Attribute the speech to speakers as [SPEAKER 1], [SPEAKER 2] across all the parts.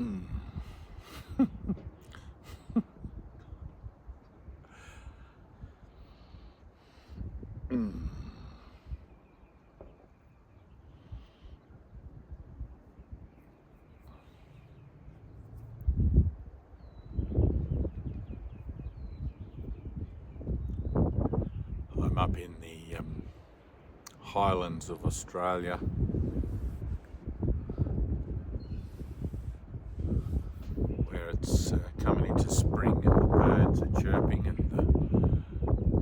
[SPEAKER 1] Mm. Mm. I'm up in the highlands of Australia, where it's coming into spring and the birds are chirping and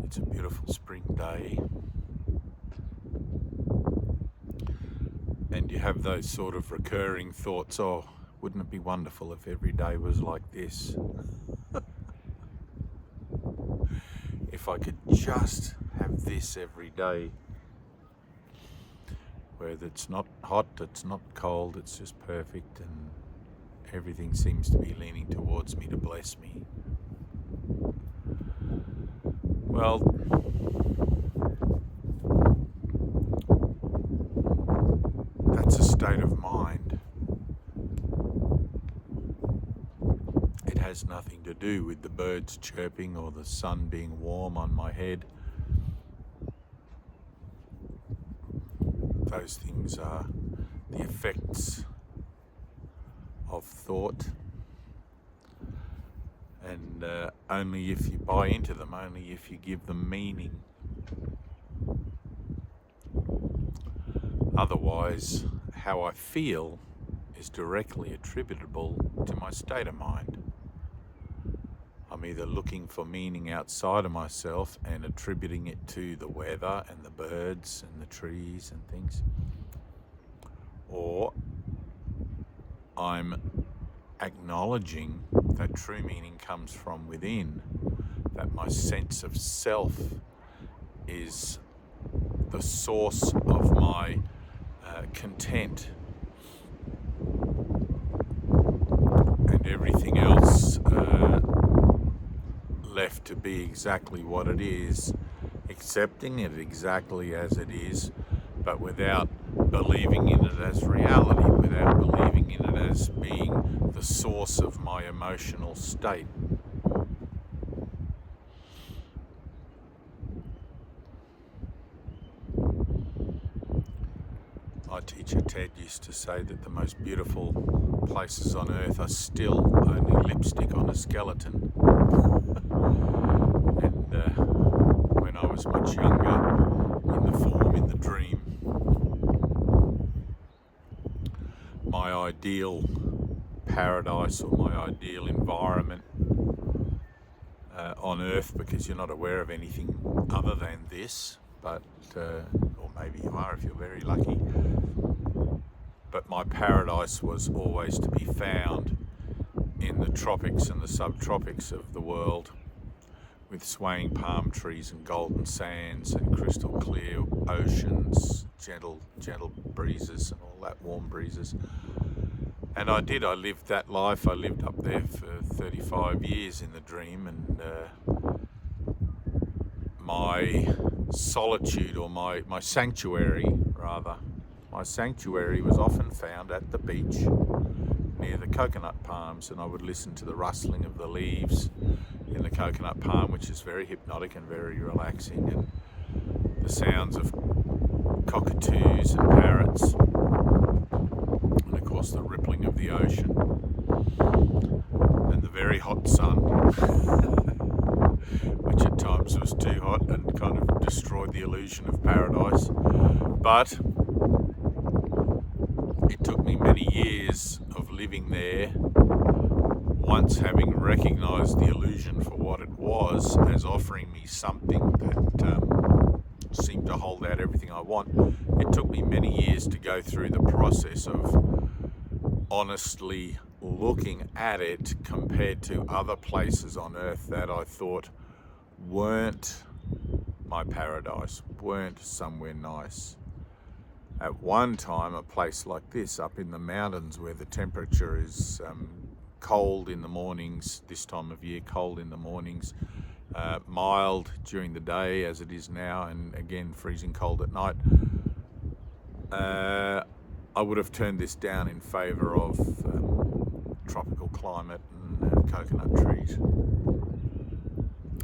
[SPEAKER 1] it's a beautiful spring day. And you have those sort of recurring thoughts, oh, wouldn't it be wonderful if every day was like this? If I could just have this every day, where it's not hot, it's not cold, it's just perfect, and everything seems to be leaning towards me to bless me. Well, that's a state of mind. It has nothing to do with the birds chirping or the sun being warm on my head. Those things are the effects of thought, and only if you buy into them, only if you give them meaning. Otherwise, how I feel is directly attributable to my state of mind. I'm either looking for meaning outside of myself and attributing it to the weather and the birds and the trees and things, or I'm acknowledging that true meaning comes from within, that my sense of self is the source of my content, and everything else left to be exactly what it is, accepting it exactly as it is, but without believing in it as reality, without believing in it as being the source of my emotional state. My teacher Ted used to say that the most beautiful places on earth are still only lipstick on a skeleton. And when I was much younger, in the dream, my ideal paradise or my ideal environment on earth, because you're not aware of anything other than this, but or maybe you are if you're very lucky, but my paradise was always to be found in the tropics and the subtropics of the world, with swaying palm trees and golden sands and crystal clear oceans, gentle breezes and all that, warm breezes. And I lived that life. I lived up there for 35 years in the dream, and my solitude, or my sanctuary rather, my sanctuary was often found at the beach near the coconut palms, and I would listen to the rustling of the leaves in the coconut palm, which is very hypnotic and very relaxing, and the sounds of cockatoos and parrots, and of course the rippling of the ocean, and the very hot sun, which at times was too hot and kind of destroyed the illusion of paradise. But it took me many years of living there, once having recognised the illusion for what it was, as offering me something that seemed to hold out everything I want. It took me many years to go through the process of honestly looking at it compared to other places on earth that I thought weren't my paradise, weren't somewhere nice. At one time, a place like this up in the mountains, where the temperature is cold in the mornings, this time of year, cold in the mornings, mild during the day as it is now, and again freezing cold at night, I would have turned this down in favour of tropical climate and coconut trees.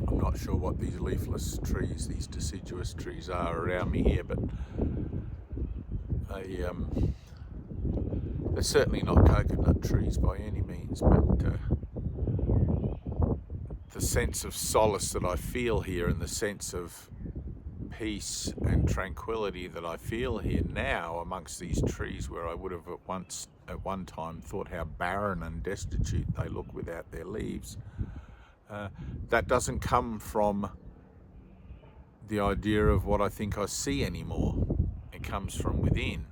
[SPEAKER 1] I'm not sure what these leafless trees, these deciduous trees are around me here, but they're certainly not coconut trees by any means, but the sense of solace that I feel here and the sense of peace and tranquility that I feel here now amongst these trees, where I would have at one time thought how barren and destitute they look without their leaves, that doesn't come from the idea of what I think I see anymore. It comes from within,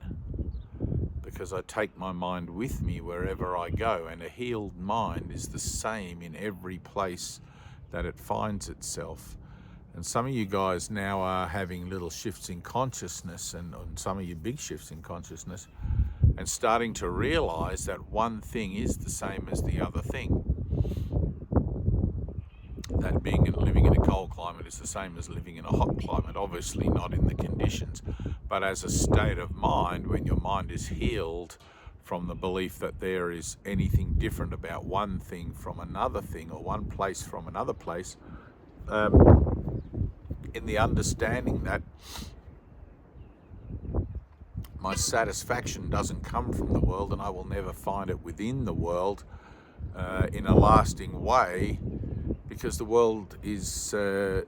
[SPEAKER 1] because I take my mind with me wherever I go, and a healed mind is the same in every place that it finds itself. And some of you guys now are having little shifts in consciousness, and some of you big shifts in consciousness, and starting to realize that one thing is the same as the other thing. That being living in a cold climate is the same as living in a hot climate. Obviously not in the conditions, but as a state of mind, when your mind is healed from the belief that there is anything different about one thing from another thing, or one place from another place, in the understanding that my satisfaction doesn't come from the world, and I will never find it within the world in a lasting way, because the world is a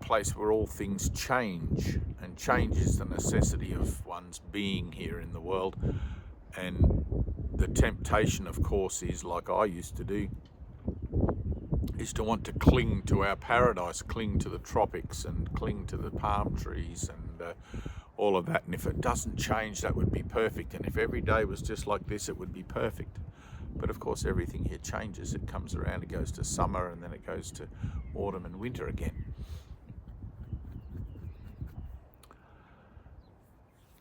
[SPEAKER 1] place where all things change, and change is the necessity of one's being here in the world. And the temptation, of course, is, like I used to do, is to want to cling to our paradise, cling to the tropics and cling to the palm trees and all of that. And if it doesn't change, that would be perfect. And if every day was just like this, it would be perfect. But of course, everything here changes. It comes around, it goes to summer, and then it goes to autumn and winter again.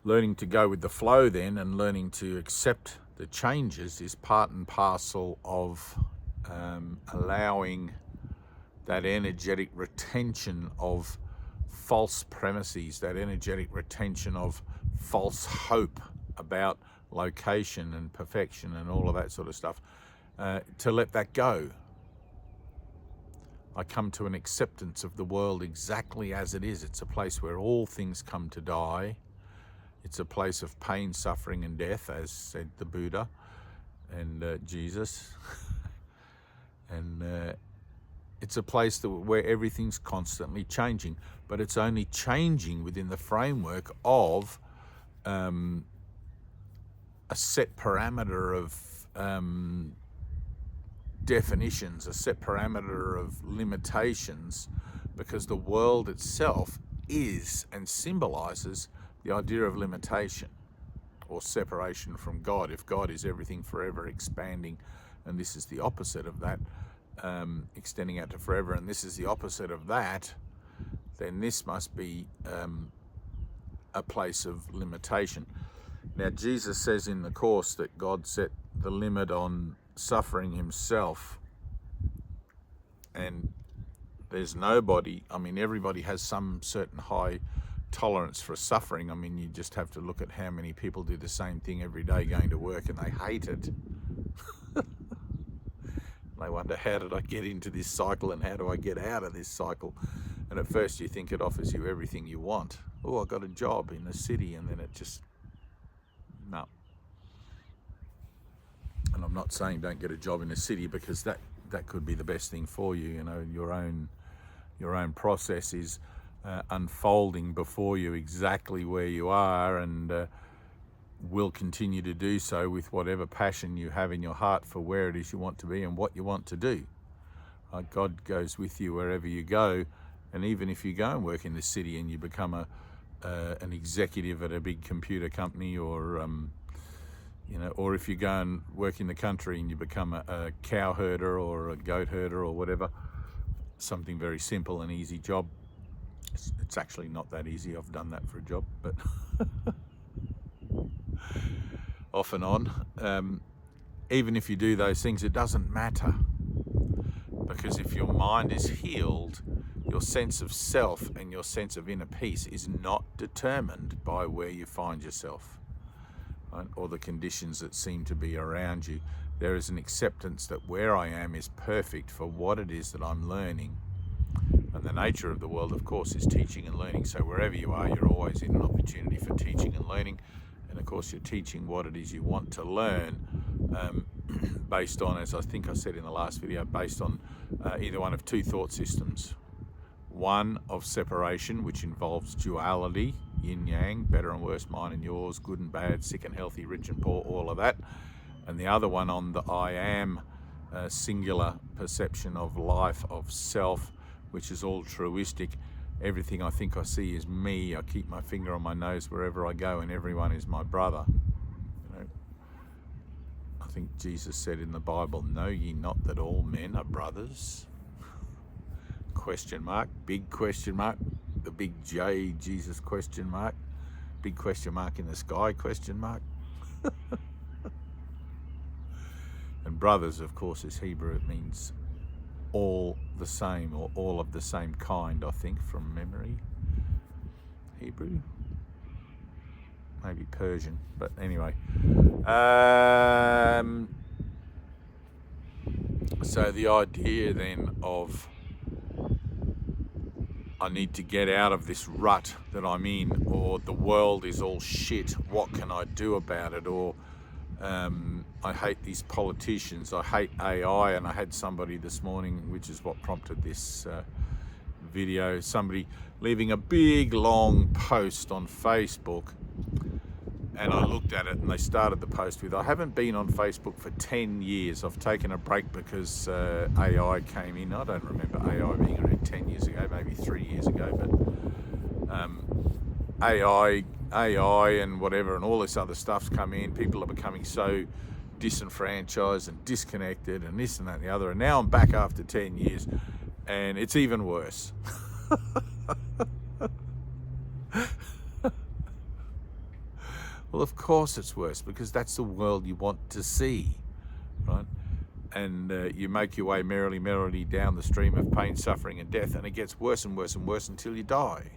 [SPEAKER 1] Learning to go with the flow then, and learning to accept the changes, is part and parcel of allowing that energetic retention of false premises, that energetic retention of false hope about location and perfection and all of that sort of stuff, to let that go. I come to an acceptance of the world exactly as it is. It's a place where all things come to die. It's a place of pain, suffering, and death, as said the Buddha and Jesus. And it's a place where everything's constantly changing, but it's only changing within the framework of a set parameter of definitions, a set parameter of limitations, because the world itself is and symbolizes the idea of limitation or separation from God. If God is everything, forever expanding, and this is the opposite of that, extending out to forever, and this is the opposite of that, then this must be a place of limitation. Now, Jesus says in the Course that God set the limit on suffering himself, and there's nobody, I mean, everybody has some certain high tolerance for suffering. I mean, you just have to look at how many people do the same thing every day, going to work, and they hate it. They wonder, how did I get into this cycle, and how do I get out of this cycle? And at first you think it offers you everything you want. Oh, I got a job in the city, and then it just, no. And I'm not saying don't get a job in the city, because that could be the best thing for you. You know, your own process is unfolding before you exactly where you are, and will continue to do so with whatever passion you have in your heart for where it is you want to be and what you want to do. God goes with you wherever you go, and even if you go and work in the city and you become an executive at a big computer company, or or if you go and work in the country and you become a cow herder or a goat herder or whatever, something very simple and easy job. It's actually not that easy. I've done that for a job, but off and on. Even if you do those things, it doesn't matter, because if your mind is healed, your sense of self and your sense of inner peace is not determined by where you find yourself. right? Or the conditions that seem to be around you. There is an acceptance that where I am is perfect for what it is that I'm learning. And the nature of the world, of course, is teaching and learning. So wherever you are, you're always in an opportunity for teaching and learning. And of course, you're teaching what it is you want to learn, based on, as I think I said in the last video, based on either one of two thought systems. One of separation, which involves duality, yin yang, better and worse, mine and yours, good and bad, sick and healthy, rich and poor, all of that. And the other one on the I am, singular perception of life, of self, which is altruistic. Everything I think I see is me. I keep my finger on my nose wherever I go, and everyone is my brother. You know, I think Jesus said in the Bible, "Know ye not that all men are brothers?" Question mark, big question mark, the big J, Jesus question mark, big question mark in the sky question mark. And brothers, of course, is Hebrew. It means all the same, or all of the same kind, I think, from memory. Hebrew, maybe Persian, but anyway. So the idea then of I need to get out of this rut that I'm in, or the world is all shit, what can I do about it, or I hate these politicians, I hate AI. And I had somebody this morning, which is what prompted this video, somebody leaving a big long post on Facebook, and I looked at it and they started the post with, "I haven't been on Facebook for 10 years. I've taken a break because AI came in." I don't remember AI being around 10 years ago, maybe 3 years ago, but AI and whatever and all this other stuff's come in. People are becoming so disenfranchised and disconnected and this and that and the other. And now I'm back after 10 years and it's even worse. Well, of course it's worse, because that's the world you want to see, right? And you make your way merrily down the stream of pain, suffering and death, and it gets worse and worse and worse until you die,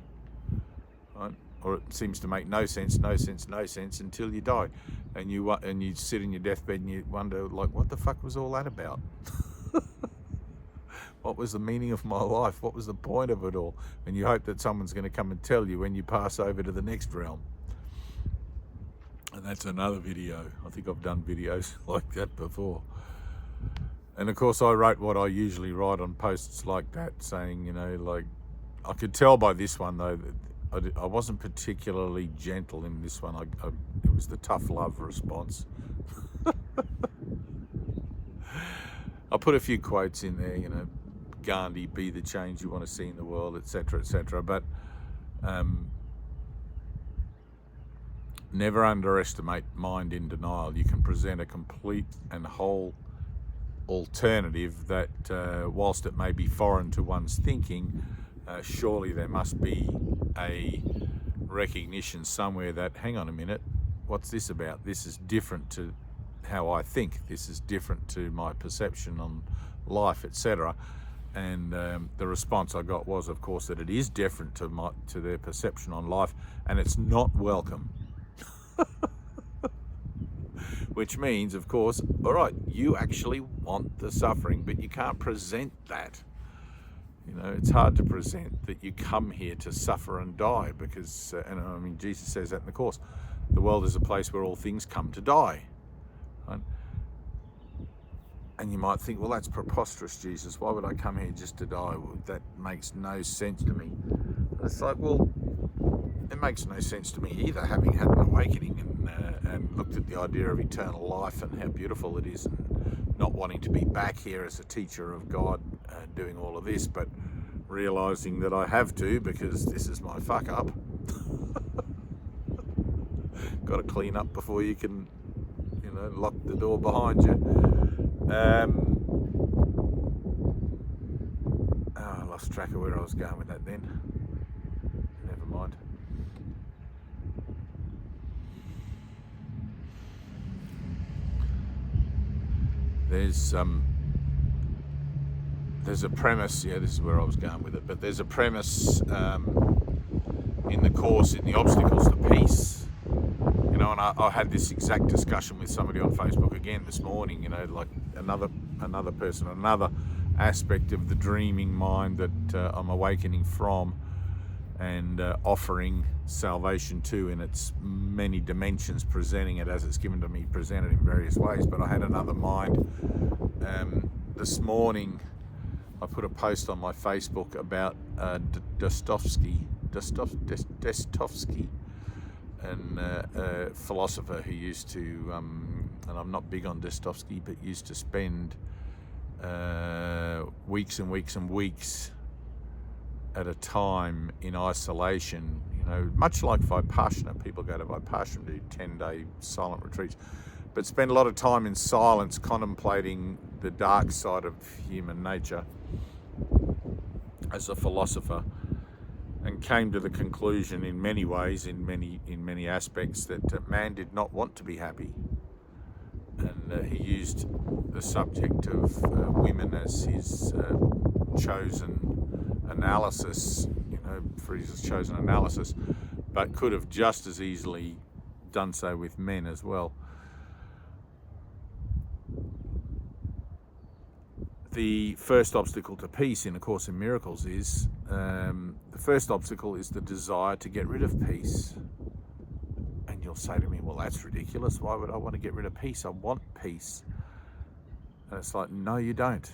[SPEAKER 1] right? Or it seems to make no sense until you die, and you sit in your deathbed and you wonder, like, what the fuck was all that about? What was the meaning of my life? What was the point of it all? And you hope that someone's going to come and tell you when you pass over to the next realm. And that's another video. I think I've done videos like that before. And of course I wrote what I usually write on posts like that, saying, you know, like, I could tell by this one though, that I wasn't particularly gentle in this one. It was the tough love response. I put a few quotes in there, you know, Gandhi, be the change you want to see in the world, etc., etc. But never underestimate mind in denial. You can present a complete and whole alternative that, whilst it may be foreign to one's thinking, surely there must be a recognition somewhere that, hang on a minute, what's this about? This is different to how I think. This is different to my perception on life, etc. And the response I got was, of course, that it is different to their perception on life, and it's not welcome. Which means, of course, all right, you actually want the suffering, but you can't present that. You know, it's hard to present that you come here to suffer and die, because, and I mean, Jesus says that in the Course, the world is a place where all things come to die. Right? And you might think, well, that's preposterous, Jesus. Why would I come here just to die? Well, that makes no sense to me. It's like, well, it makes no sense to me either, having had an awakening and looked at the idea of eternal life and how beautiful it is, and not wanting to be back here as a teacher of God doing all of this, but realising that I have to, because this is my fuck up. Got to clean up before you can, you know, lock the door behind you. I lost track of where I was going with that then. Never mind. There's a premise, yeah, this is where I was going with it, but there's a premise in the Course, in the obstacles to peace, you know, and I had this exact discussion with somebody on Facebook again this morning, you know, like another person, another aspect of the dreaming mind that I'm awakening from and offering salvation to in its many dimensions, presenting it as it's given to me, presented in various ways. But I had another mind. This morning I put a post on my Facebook about Dostoevsky, and a philosopher who used to, and I'm not big on Dostoevsky, but used to spend weeks and weeks and weeks at a time in isolation, you know, much like Vipassana. People go to Vipassana, do 10-day silent retreats, but spend a lot of time in silence contemplating the dark side of human nature as a philosopher, and came to the conclusion in many ways, in many aspects, that man did not want to be happy. And he used the subject of women as his chosen analysis, you know, for his chosen analysis, but could have just as easily done so with men as well. The first obstacle to peace in A Course in Miracles is, the first obstacle is the desire to get rid of peace. And you'll say to me, well, that's ridiculous. Why would I want to get rid of peace? I want peace. And it's like, no, you don't.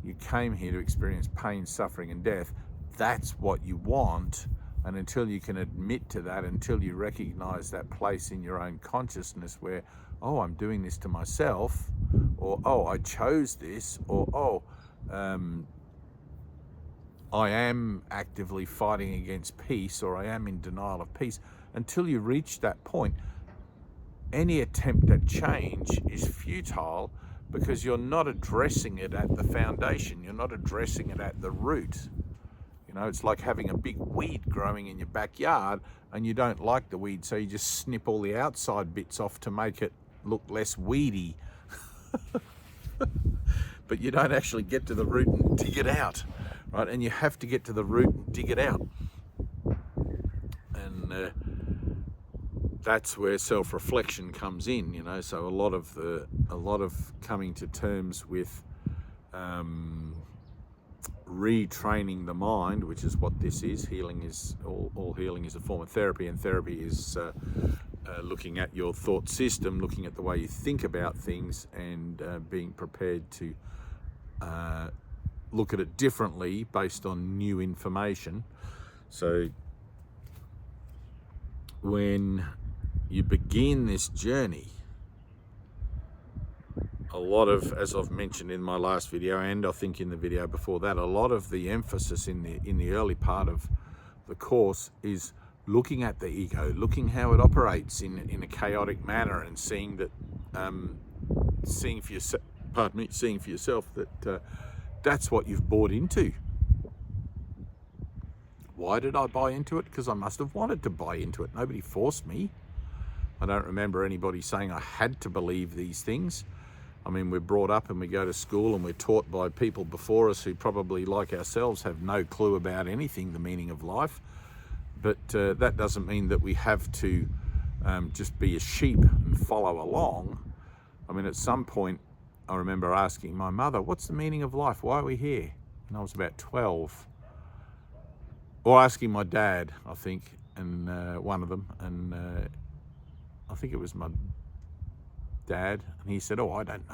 [SPEAKER 1] You came here to experience pain, suffering, and death. That's what you want. And until you can admit to that, until you recognize that place in your own consciousness where, oh, I'm doing this to myself, or, oh, I chose this, or, oh, I am actively fighting against peace, or I am in denial of peace. Until you reach that point, any attempt at change is futile, because you're not addressing it at the foundation. You're not addressing it at the root. You know, it's like having a big weed growing in your backyard and you don't like the weed, so you just snip all the outside bits off to make it look less weedy. But you don't actually get to the root and dig it out, right? And you have to get to the root and dig it out. And that's where self-reflection comes in, you know. So a lot of coming to terms with retraining the mind, which is what this is. Healing is all healing is a form of therapy, and therapy is looking at your thought system, looking at the way you think about things, and being prepared to look at it differently based on new information. So when you begin this journey, a lot of, as I've mentioned in my last video, and I think in the video before that, a lot of the emphasis in the early part of the course is looking at the ego, looking how it operates in a chaotic manner, and seeing that, seeing for yourself that that's what you've bought into. Why did I buy into it? Because I must have wanted to buy into it. Nobody forced me. I don't remember anybody saying I had to believe these things. I mean, we're brought up and we go to school and we're taught by people before us who probably, like ourselves, have no clue about anything, the meaning of life. But that doesn't mean that we have to just be a sheep and follow along. I mean, at some point, I remember asking my mother, what's the meaning of life? Why are we here? And I was about 12. Or asking my dad, I think, and one of them, and I think it was my dad, and he said, oh, I don't